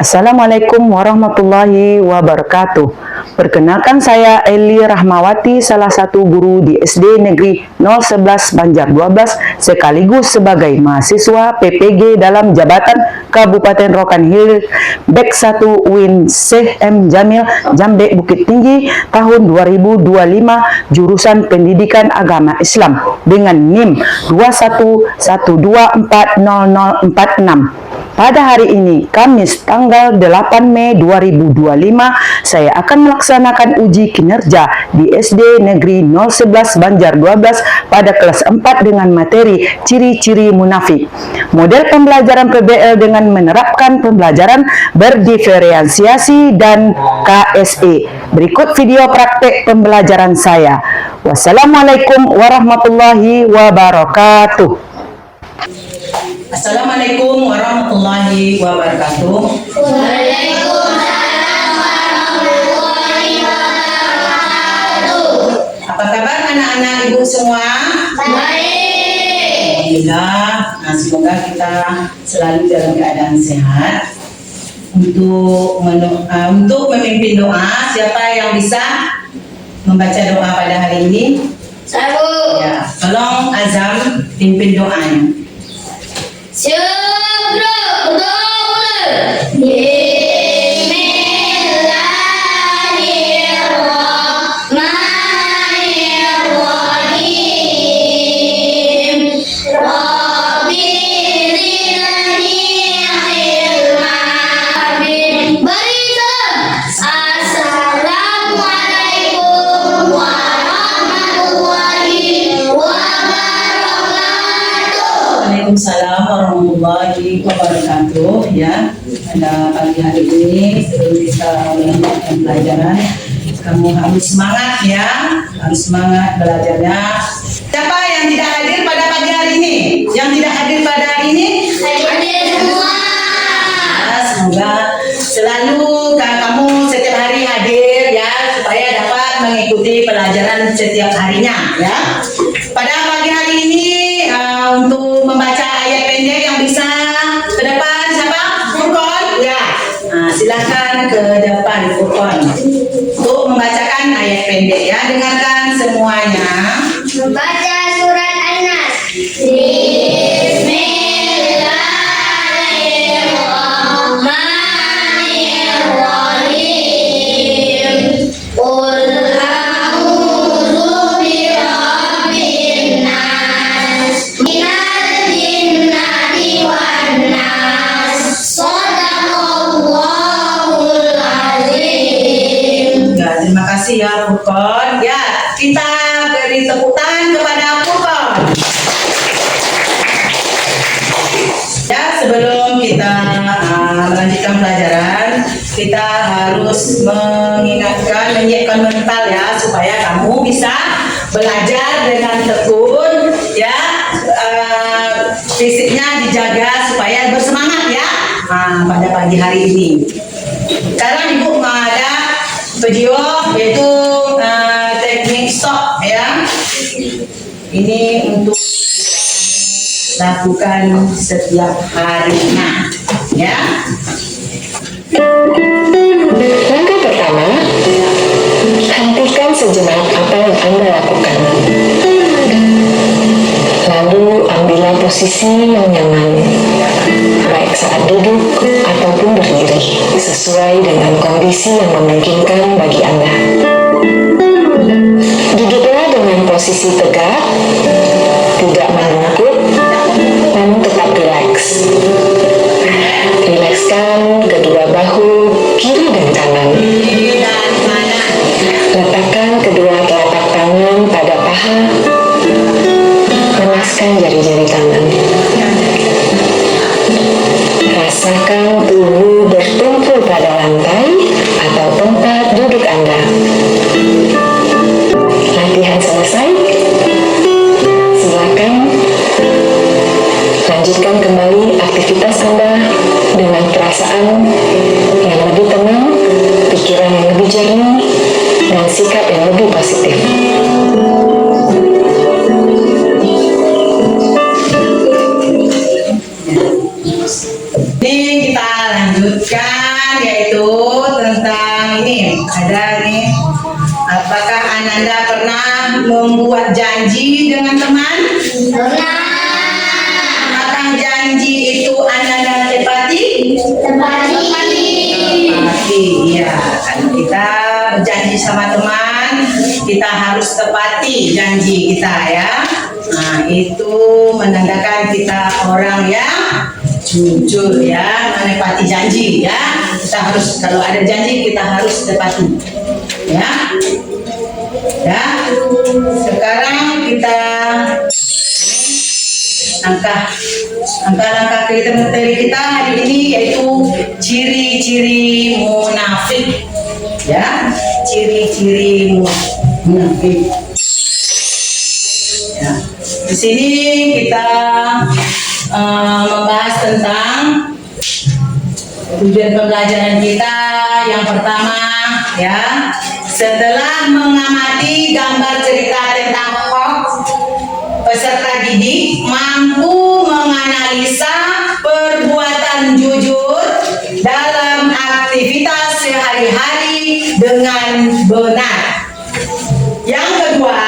Assalamualaikum warahmatullahi wabarakatuh. Perkenalkan saya Eli Rahmawati, salah satu guru di SD Negeri 011 Banjar 12 sekaligus sebagai mahasiswa PPG dalam Jabatan Kabupaten Rokan Hill Bek 1 UIN Syekh M. Jamil Jambe Bukit Tinggi tahun 2025 jurusan Pendidikan Agama Islam dengan NIM 2112400046. Pada hari ini, Kamis tanggal 8 Mei 2025, saya akan melaksanakan uji kinerja di SD Negeri 011 Banjar 12 pada kelas 4 dengan materi ciri-ciri munafik. Model pembelajaran PBL dengan menerapkan pembelajaran berdiferensiasi dan KSE. Berikut video praktek pembelajaran saya. Wassalamualaikum warahmatullahi wabarakatuh. Assalamualaikum warahmatullahi wabarakatuh. Waalaikumsalam warahmatullahi wabarakatuh. Apa kabar anak-anak ibu semua? Baik. Alhamdulillah. Nah, semoga kita selalu dalam keadaan sehat. Untuk memimpin doa, siapa yang bisa membaca doa pada hari ini? Saya. Ya, tolong Azam pimpin doanya. Waalaikumsalam warahmatullahi wabarakatuh. Ya, pada pagi hari ini sebelum kita melanjutkan pelajaran, kamu harus semangat ya, harus semangat belajarnya. Siapa yang tidak hadir pada pagi hari ini? Yang tidak hadir pada hari ini? Hadir semua. Ya, semoga selalu kamu setiap hari hadir ya, supaya dapat mengikuti pelajaran setiap harinya ya. Pada pagi hari ini untuk membaca ayat pendek yang bisa ke depan siapa? Furqon? Ya. Nah, silakan ke depan Furqon untuk membacakan ayat pendek ya. Dengarkan semuanya. Membaca surat An-Nas. Bismillahirrahmanirrahim. Qul a'udzu birabbin nas, minal jinnati wan nas. Shadaqallahul azim. Ya, terima kasih ya Furqon. Ya, kita beri tepuk tangan kepada Furqon. Ya, sebelum kita melanjutkan pelajaran, kita harus menyiapkan mental ya, supaya kamu bisa belajar dengan tekun ya, fisiknya dijaga supaya bersemangat ya. Nah, pada pagi hari ini sekarang ibu ada video yaitu teknik stop ya. Ini untuk lakukan setiap harinya ya. Langkah pertama, hentikan sejenak apa yang Anda lakukan. Lalu ambillah posisi yang nyaman, baik saat duduk ataupun berdiri, sesuai dengan kondisi yang memungkinkan bagi Anda. Duduklah dengan posisi tegak, tidak membungkuk, namun tetap rileks. Rilekskan kedua bahu kiri dan kanan. Letakkan kedua telapak tangan pada paha. Panaskan jari-jari tangan. Rasakan tubuh bertumpul pada lantai atau tempat duduk Anda. Latihan selesai. Silakan lanjutkan kembali aktivitas Anda dengan perasaan yang lebih tenang, pikiran yang lebih jernih, dan sikap yang lebih positif. Ini kita lanjut sebutkan yaitu tentang ini. Ada nih. Apakah Ananda pernah membuat janji dengan teman? Apakah janji itu Ananda tepati? Tepati, ya. Kalau kita berjanji sama teman, kita harus tepati janji kita ya. Nah, itu menandakan kita orang yang jujur ya, menepati janji ya. Kita harus, kalau ada janji kita harus tepati ya. Ya. Sekarang kita langkah kriteria kita hari ini yaitu ciri-ciri munafik ya, ciri-ciri munafik ya. Di sini kita membahas tentang tujuan pembelajaran kita. Yang pertama ya, setelah mengamati gambar cerita tentang hoax, peserta didik mampu menganalisa perbuatan jujur dalam aktivitas sehari-hari dengan benar. Yang kedua,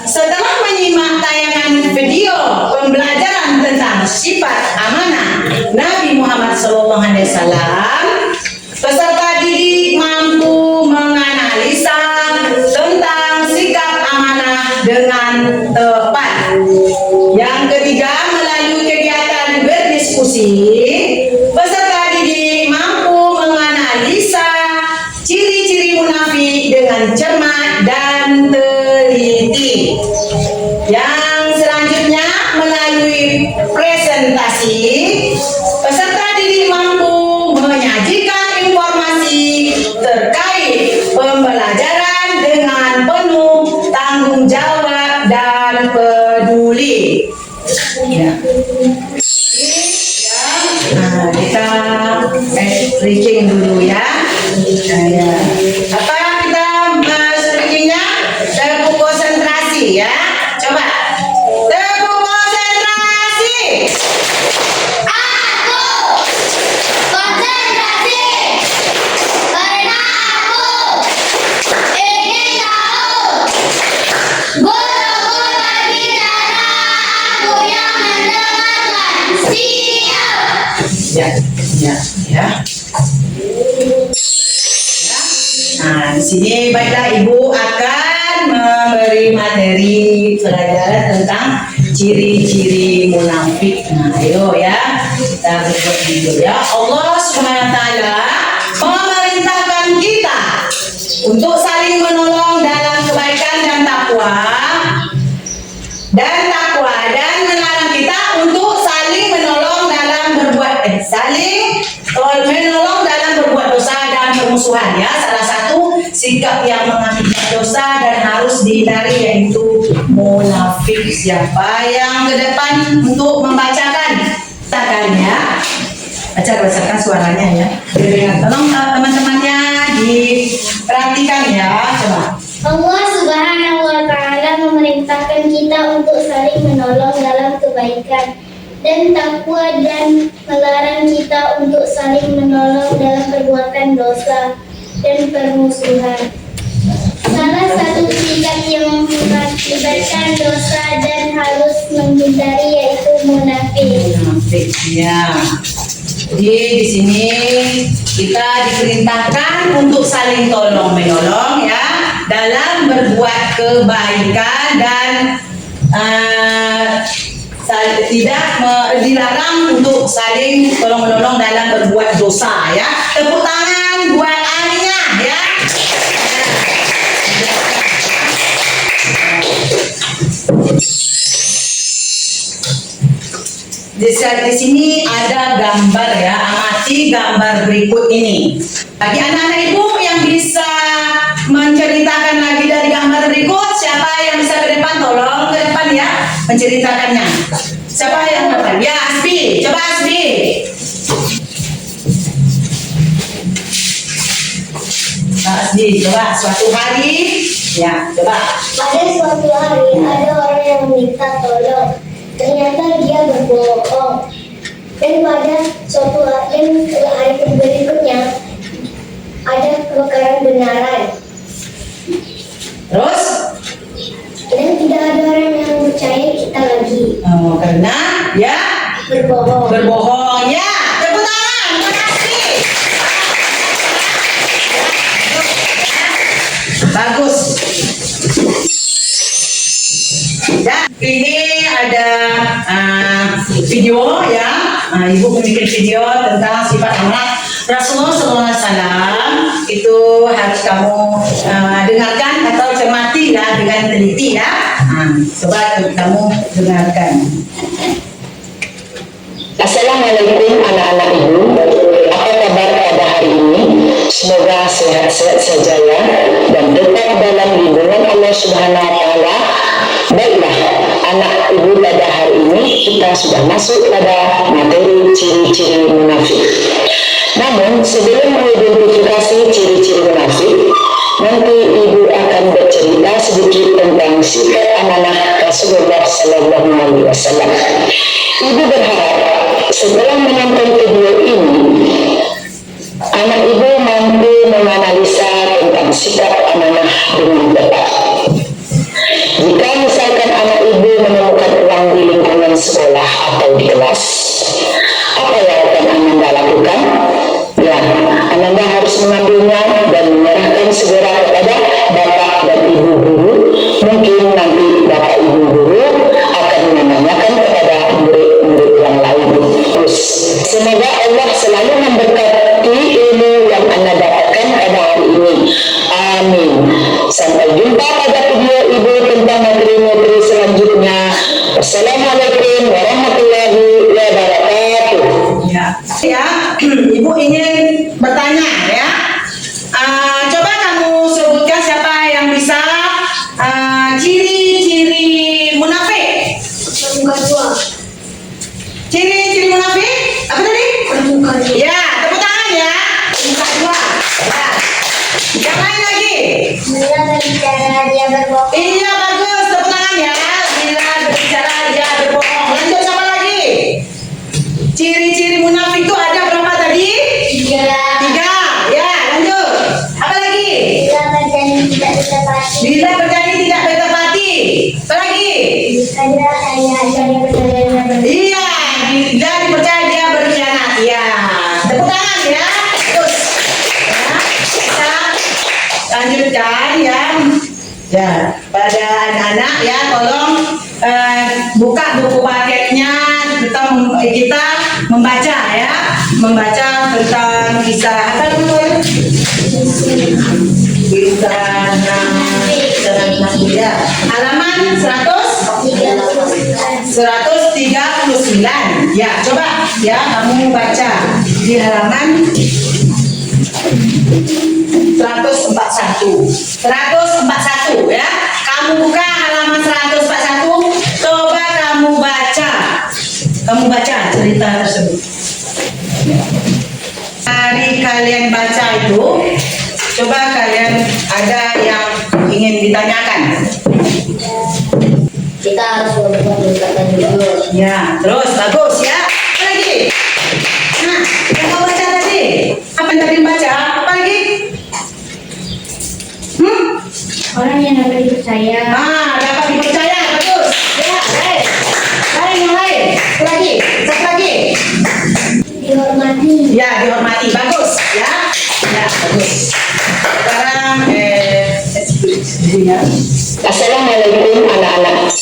setelah menyimak tayangan video pembelajaran tentang sifat amanah Nabi Muhammad SAW, peserta didik mampu menganalisa tentang sikap amanah dengan tepat. Yang ketiga, melalui kegiatan berdiskusi, peserta didik mampu menganalisa ciri-ciri munafik dengan cermat dan teliti. Yang selanjutnya, melalui presentasi, peserta didik mampu menyajikan informasi terkait pembelajaran dengan penuh tanggung jawab dan peduli. Ya. Nah, kita stretching dulu ya. Ya. Apa kita stretchingnya? Tepuk konsentrasi ya. Coba. Tepuk konsentrasi. Aku konsentrasi karena aku ingin tahu. Guruku berbicara, aku yang mendengarkan. Siap. Ya. Nah, di sini baiklah Ibu akan memberi materi pelajaran tentang ciri-ciri munafik. Nah, ayo ya, kita berbuat jujur ya. Allah Subhanahu wa taala memerintahkan kita untuk saling menolong dalam kebaikan dan takwa dan melarang kita untuk saling menolong dalam berbuat dosa dan permusuhan ya. Salah satu sikap yang mengakibatkan dosa dan harus dihindari yaitu munafik. Siapa yang ke depan untuk membacakan ya? Bacakan suaranya ya. Tolong teman-temannya diperhatikan ya. Coba. Allah Subhanahu wa taala memerintahkan kita untuk saling menolong dalam kebaikan dan takwa dan melarang kita untuk saling menolong dalam perbuatan dosa dan permusuhan. Salah satu sikap yang mengakibatkan dosa dan harus menghindari yaitu munafik. Munafik ya. Jadi di sini kita diperintahkan untuk saling tolong menolong ya dalam berbuat kebaikan dan tidak dilarang untuk saling tolong menolong dalam berbuat dosa ya. Tepuk tangan buat ahlinya ya. Di sini ada gambar ya, amati gambar berikut ini. Bagi anak-anak ibu yang bisa menceritakan lagi dari gambar berikut, siapa yang bisa ke depan, tolong ke depan ya, menceritakannya. Siapa yang depan? Ya, Asbi, coba Asbi. Asbi, coba suatu hari, ya, coba. Pada suatu hari ada orang yang meminta tolong. Ternyata dia berbohong. Dan pada suatu hari berikutnya ada kebakaran benaran. Terus Dan tidak ada orang yang percaya kita lagi. karena ya Berbohong. berbohong ya. Tepuk tangan. Terima kasih. Bagus. Dan ini ada video ya. Ibu membuat video tentang sifat amanat Rasulullah SAW. Itu harus kamu dengarkan atau cermati ya dengan teliti ya. Coba kamu dengarkan. Assalamualaikum anak-anak ibu. Apa kabar pada hari ini? Semoga sehat-sehat saja ya, dan tetap dalam lindungan Allah Subhanahu wa Ta'ala. Baiklah, anak ibu, pada hari ini kita sudah masuk pada materi ciri-ciri munafik. Namun sebelum mengidentifikasi ciri-ciri munafik, nanti ibu akan bercerita sedikit tentang sifat amanah Rasulullah Sallallahu Alaihi Wasallam. Ibu berharap setelah menonton video ini, anak ibu mampu menganalisa tentang sikap amanah dengan tepat. Jika misalkan anak ibu menemukan uang di lingkungan sekolah atau di kelas, apa yang akan Ananda lakukan? Ya, Ananda harus mengambilnya dan menyerahkan segera kepada bapak dan ibu guru. Mungkin nanti bapak ibu guru akan menanyakan kepada murid-murid yang lain. Terus, semoga Allah selalu memberkati ilmu yang Anda dapatkan pada hari ini. Amin. Sampai jumpa pada video ibu tentang materi-materi selanjutnya. Wassalamualaikum warahmatullahi wabarakatuh. Ya, ibu ingin bertanya ya. Coba kamu sebutkan siapa yang bisa ciri-ciri munafik. Muka dua. Ciri-ciri munafik apa tadi? Muka dua. Ya, tepuk tangan ya. Muka dua. Ya. Yang lain lagi. Bila berbicara dia berbohong. Iya, bagus. Tepuk tangan ya. Bila berbicara dia berbohong. Lanjut, siapa lagi? Ciri-ciri munafik itu ada berapa tadi? 3. 3. Ya, lanjut. Apa lagi? Bila berjanji tidak ditepati. Bila berjanji tidak bertepati. Apa lagi? Bila hanya dia percaya dengan Iya, bila dipercaya dia berkhianat. Iya. Tepuk tangan ya. Terus. Ya, kita lanjutkan ya. Ya, pada anak-anak ya, tolong buka buku paketnya. Kita membaca ya, membaca tentang kisah apa namanya? Kisah Nabi ya. Halaman 139. Ya, coba ya kamu baca di halaman 141 ya. Kamu buka halaman 141, coba kamu baca cerita tersebut. Hari kalian baca itu, coba kalian ada yang ingin ditanyakan. kita harus melakukan pendekatan jujur. Ya, terus bagus ya. Apa lagi? Nah, yang kau baca tadi, apa yang tadi baca? Apa lagi? Orang yang dapat dipercaya. Dapat dipercaya, bagus. Ya, baik. Lain yang lain. Satu lagi, satu lagi. Dihormati. Ya, dihormati, bagus. Ya, ya, bagus. Sekarang, Assalamualaikum anak-anak.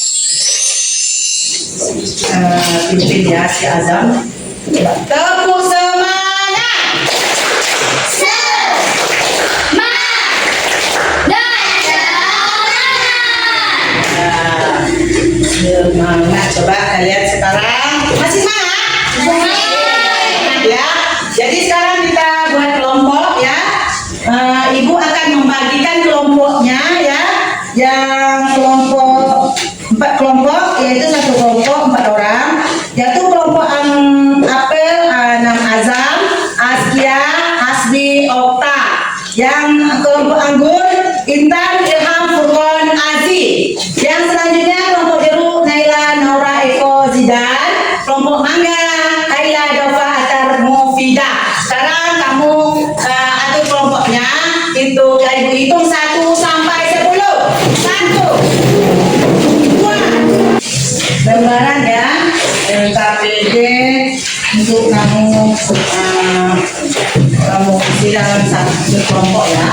pimpin ya si Azam. Tepuk semangat. Semangat. Coba kalian sekarang masih semangat? Semangat ya. Jadi sekarang kita buat kelompok ya. Ibu akan membagikan kelompoknya ya. Yang kelompok 4 kelompok, yaitu satu kelompok 4 orang, yaitu kelompok Apel, Anam Azam, Askia, Asdi, Okta. Yang kelompok Anggur, Intan, Ilham, Furqon, Azi. Yang selanjutnya kelompok Biru, Naila, Naura, Eko, Zidan. Kelompok Mangga, Kaila, dalam satu kelompok ya.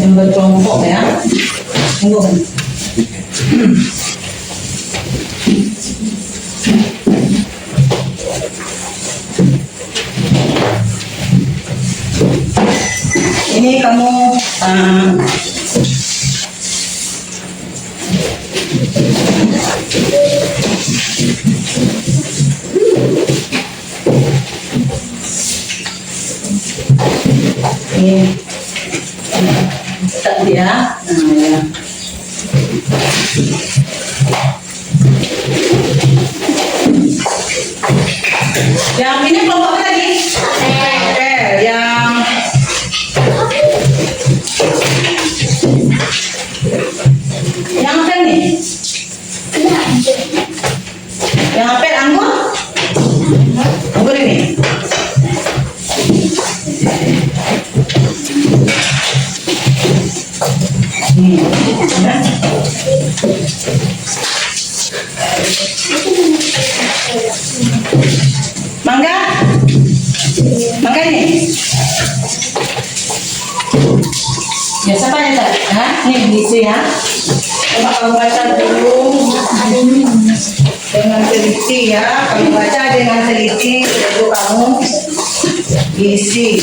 Yang berkelompok ya. Tunggu. Ini kamu ini tak dia, ya. Yang ini kelompok apa tadi? Oke, yang apa nih? Yang apa? Anggur? Anggur ini. Mangga? Mangga ini? Ya, siapa yang tadi? Ini diisi ya. Coba kamu baca dulu dengan teliti ya. Kamu baca dengan teliti, lalu kamu isi.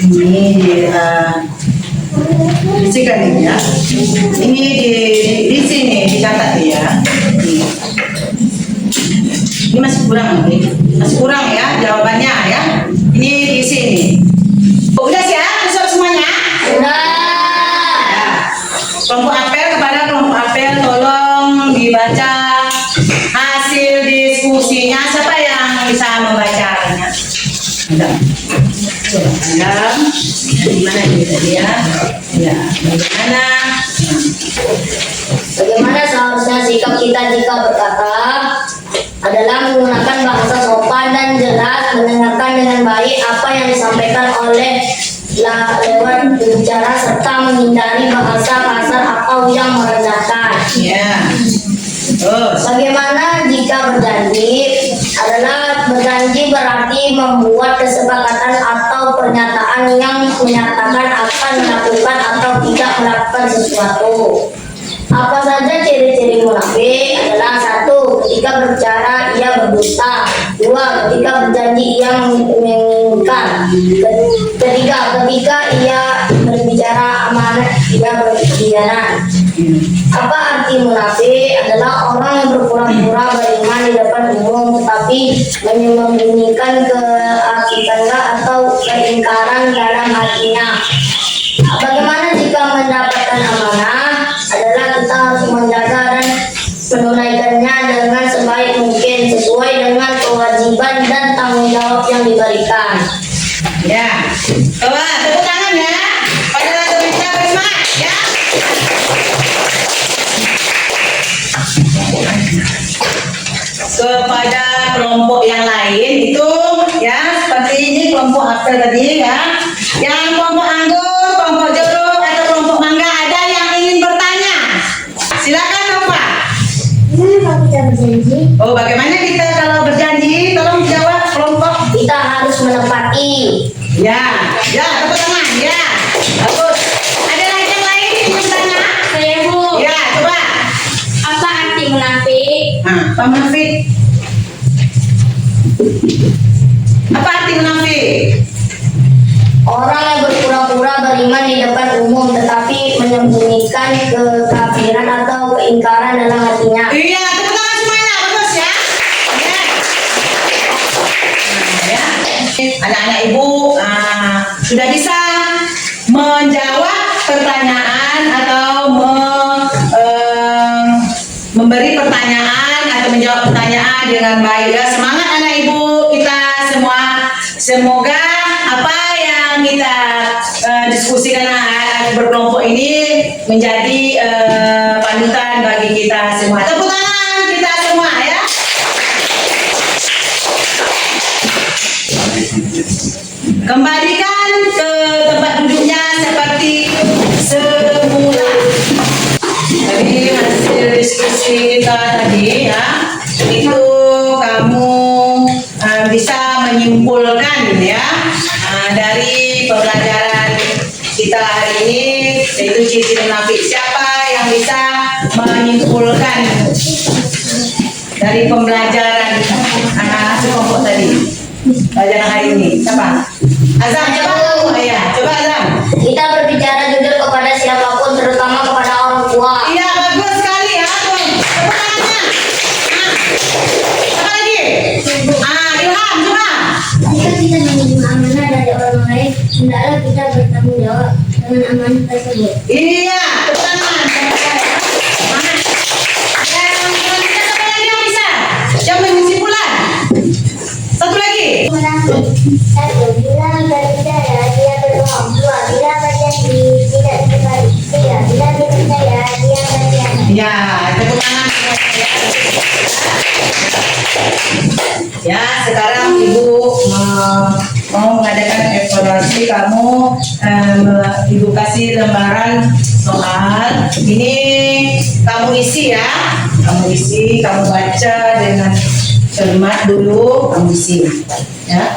Ini disikan ini ya. Ini di sini dicatat ya. Ini masih kurang nih. Masih kurang ya jawabannya ya. Ini di sini. Udah siap besok semuanya? Sudah. Ya. Kelompok apel kepada kelompok apel tolong dibaca hasil diskusinya. Siapa yang bisa membacanya? Ada. Coba ada. Gimana ini tadi ya? Ya, bagaimana? Bagaimana seharusnya sikap kita jika berkata adalah menggunakan bahasa sopan dan jelas, mendengarkan dengan baik apa yang disampaikan oleh lewat berbicara serta menghindari bahasa kasar atau yang merendahkan. Ya. Terus. Bagaimana jika berjanji adalah berjanji berarti membuat kesepakatan atau pernyataan yang menyatakan akan melakukan atau tidak melakukan sesuatu. Apa saja ciri-ciri munafik adalah: 1. Ketika berbicara ia berdusta. 2. Ketika berjanji ia menginginkan. 3. Ketika ia berbicara amanat ia berkhianat. Apa arti munafik? Adalah orang yang berpura-pura beriman di depan umum tetapi menyembunyikan keakitannya atau keingkaran dalam hatinya. Bagaimana jika mendapatkan amanah? Adalah kita harus menjaga dan menunaikannya dengan sebaik mungkin sesuai dengan kewajiban dan tanggung jawab yang diberikan. Ya. Coba tepuk tangan ya. Pada berbicara bersemangat ya. Kepada kelompok yang lain itu ya seperti ini kelompok apel tadi ya. Yang kelompok anggur, kelompok jeruk atau kelompok mangga ada yang ingin bertanya? Silakan Nova. Kalau kita berjanji, Oh, bagaimana kita kalau berjanji? Tolong jawab kelompok. kita harus menepati. Ya, ya, tepuk tangan ya. Bagus. Ada lagi yang lain yang bertanya? Saya Bu, Ya, coba. apa arti munafik? Pak munafik. Apa arti munafik? Orang yang berpura-pura beriman di depan umum tetapi menyembunyikan kekafiran atau keingkaran dalam hatinya. Iya, tepuk tangan semuanya, bagus ya. Ya. Anak-anak ibu sudah bisa menjawab pertanyaan atau memberi pertanyaan atau menjawab pertanyaan dengan baik ya. Semangat anak ibu kita semua. Semoga apa yang kita diskusikan berkelompok ini menjadi panutan bagi kita semua. Tepuk tangan kita semua ya. Kembalikan ke tempat duduknya seperti semula. Jadi hasil diskusi kita tadi ya, itu kamu bisa menyimpulkan ya dari pembelajaran kita hari ini, yaitu ciri munafik. Siapa yang bisa menyimpulkan dari pembelajaran anak kelompok tadi? Pelajaran hari ini, siapa? Azam, coba. Ya, coba Azam. Kita berbicara jujur kepada siapapun, terutama kepada orang tua. Iya, bagus sekali ya, tuh. Tepuk tangannya. Apa lagi? Ilham, coba. Jika kita menerima amanah dari orang lain, hendaklah kita bertanggung jawab dengan amanah tersebut. Iya, tepuk tangan. Semangat. Yang kita siapa lagi yang bisa? Yang menyimpulkan. Satu lagi. Munafik. 1. Bila berbicara dia berbohong. 2. Bila berjanji tidak sebaik. 3. Bila dipercaya dia berkhianat. Ya, tepuk tangan. Ya, sekarang Ibu mau mengadakan evaluasi kamu. Ibu kasih lembaran soal. Ini kamu isi ya. Kamu isi, kamu baca dengan cermat dulu, kamu isi. Ya.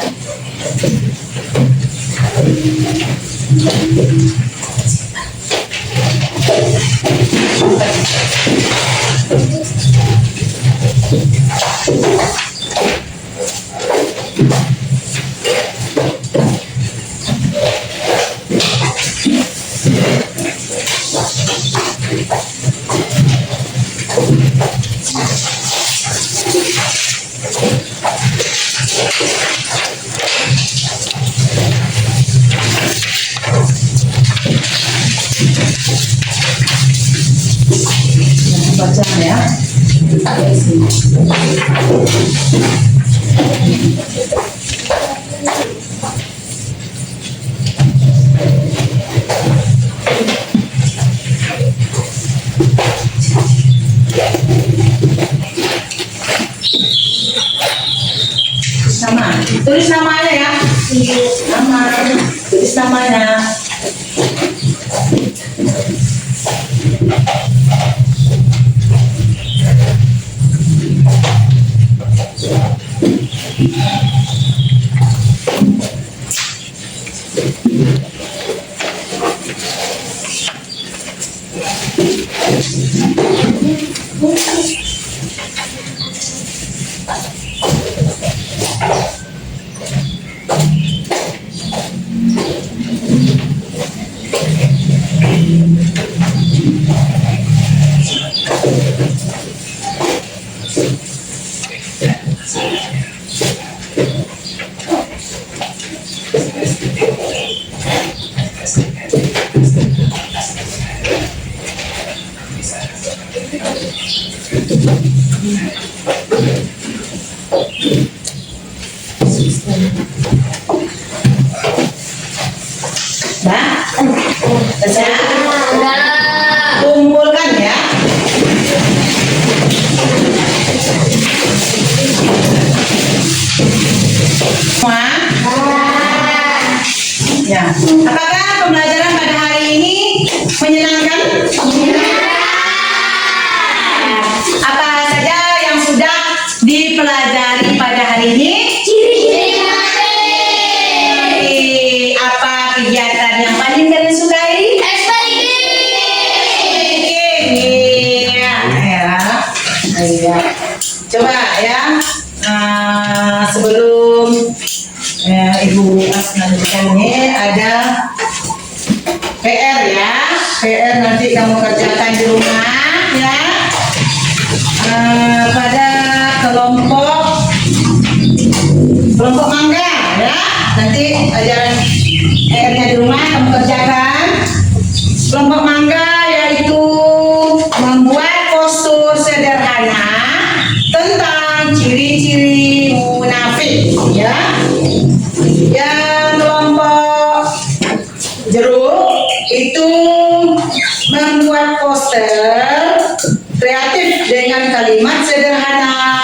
Baca ya. Nama, tulis namanya ya. Nama, tulis namanya. Kumpulkan ya. Semua? Ya. Apakah pembelajaran pada hari ini menyenangkan? Apa saja yang sudah dipelajari pada hari ini? Apa kegiatan yang paling kalian sukai? Iya. Coba ya, sebelum Ibu lanjutkan ini ada PR ya. PR nanti kamu kerjakan di rumah ya. Pada kelompok mangga ya. Nanti ajaran PR-nya di rumah kamu kerjakan. Kelompok mangga yaitu membuat postur sederhana kalimat sederhana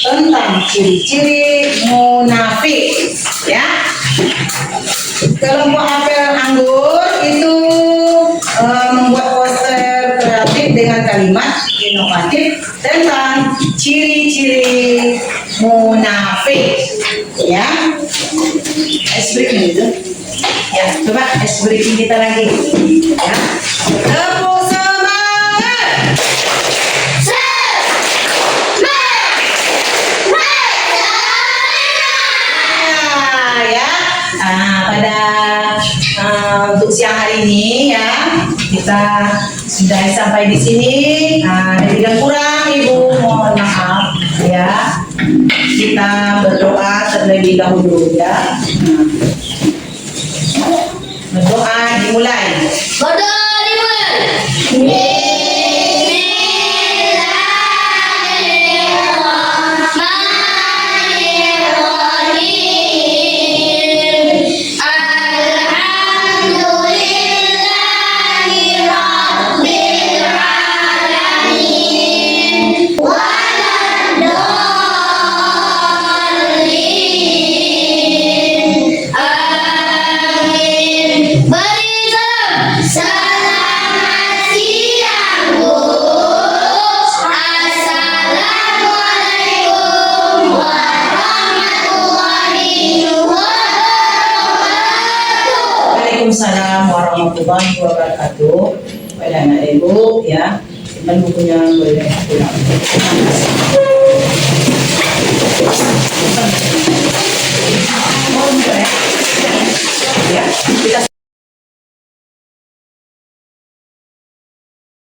tentang ciri-ciri munafik. Ya. Kelompok apel anggur itu membuat poster kreatif dengan kalimat inovatif tentang ciri-ciri munafik. Ya. Ice breaking itu. Ya, coba ice breaking kita lagi. Ya. Tepuk semangat. Ya. Pada untuk siang hari ini ya kita sudah sampai di sini. Ada yang kurang Ibu mohon maaf ya. Kita berdoa terlebih dahulu ya. Berdoa dimulai. Selamat siang, Bu. Assalamualaikum warahmatullahi wabarakatuh. Waalaikumsalam warahmatullahi wabarakatuh. Pada anak ibu ya, dan bukunya boleh pulang.